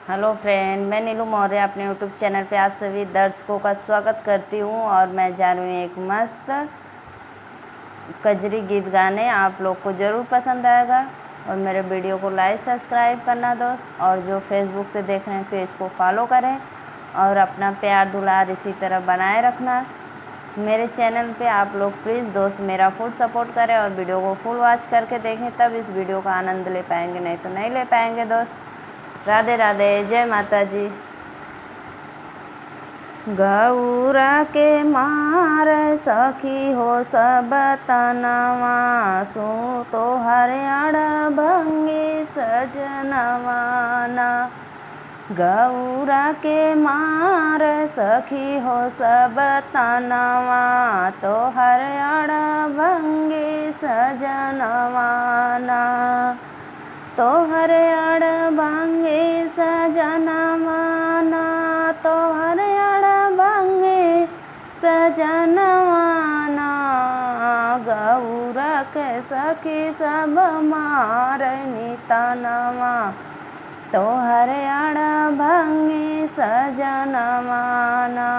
Hello friend, मैं नीलू मौर्य अपने YouTube channel पे आप सभी दर्शकों का स्वागत करती हूँ। और मैं जा रही हूँ एक मस्त कजरी गीत गाने। आप लोग को ज़रूर पसंद आएगा और मेरे वीडियो को लाइक सब्सक्राइब करना दोस्त। और जो फेसबुक से देख रहे हैं पेज को फॉलो करें और अपना प्यार दुलार इसी तरह बनाए रखना। मेरे चैनल पे आप लोग प्लीज़ दोस्त मेरा फुल सपोर्ट करें और वीडियो को फुल वॉच करके देखें, तब इस वीडियो का आनंद ले पाएंगे, नहीं तो नहीं ले पाएंगे दोस्त। राधे राधे, जय माता जी। गौरा के मार सखी हो सब तनवा, सो तो हरियाण भंगी सजनवाना। गौरा के मार सखी हो सब तनवा, तो हरियाण भंगी सजनवाना। तो हरियाण भंगी सजनवाना, तो हरियाण भंगी सजनवाना। गौरा के सखी सब मारनी तनवा, तो हरियाण भंगी सजनवाना।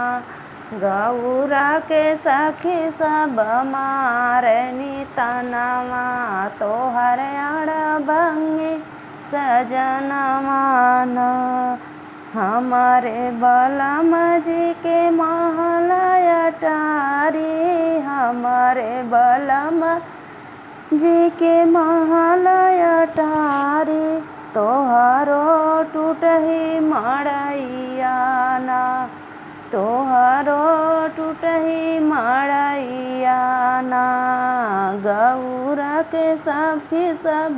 गौरा के सखी सब मारनी तनवा, तो हरियाण भंगी सजनवाना। हमारे बलम जी के महल अटारी, हमारे बलम जी के महल अटारी। तोहरो टूटही मड़ैयाना, तोहरो टूटही मड़ैयाना। गौरा के सखी सब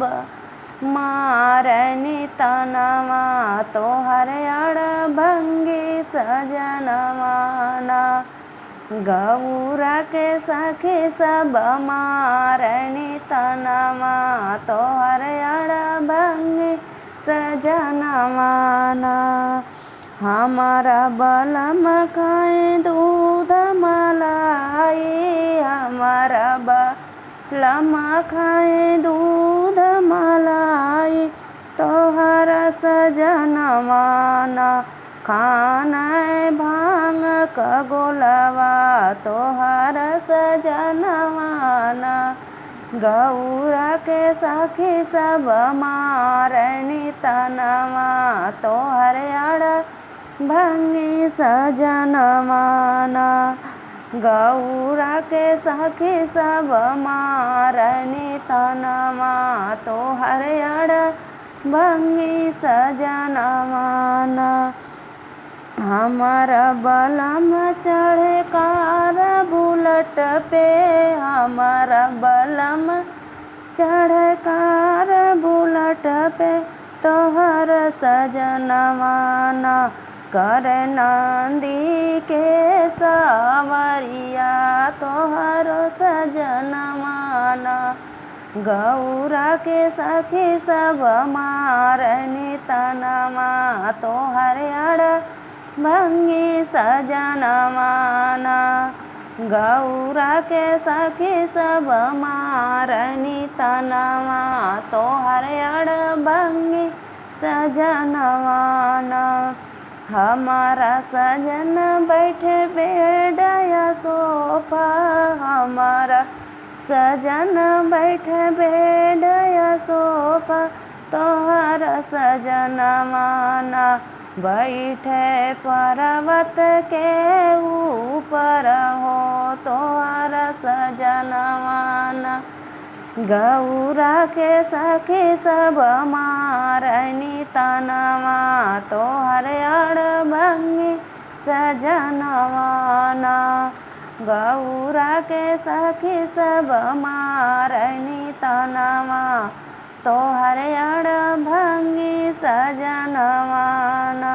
मारनी तनवा, तो हरियाण भंगी सजनवाना। गौरा के सखी सब मारनी तनवा, तो हरियाण भंगी सजनवाना। हमारा बलम खाए दूध मलाई, हमारा बलम खाए दूध मलाई। तोहर सजनवाना खाना भांग का गोलवा, तोहर सजनवाना। गौरा के सखी सब मारनी तनवा, तो हरियाण भंगी सजनवाना। गौरा के सखी सब मारनी तनवा, तो हरियाण भंगी सजनवाना। हमारा बलम चढ़े कार बुलट पे, हमारा बलम चढ़े कार बुलट पे। तोहर सजनवाना कर नंदी के सावरिया, तोहर सजनवाना। गौरा के सखी सब मारनी तनवा, तो हरियाण भंगी सजनवाना। गौरा के सखी सब मारनी तनवा, तो हरियाण भंगी सजनवाना। हमारा सजन बैठे बेड या सोफा, हमारा सजन बैठे बेड या सोफा। तोहर सजनवाना बैठे पर्वत के ऊपर हो, तोहर सजनवाना। गौरा के सखी सब मारनी तनवा, तो हरियाण भंगी सजनवाना। गौरा के सखी सब मारनी तनवा, तो हरियाण भंगी सजनवाना।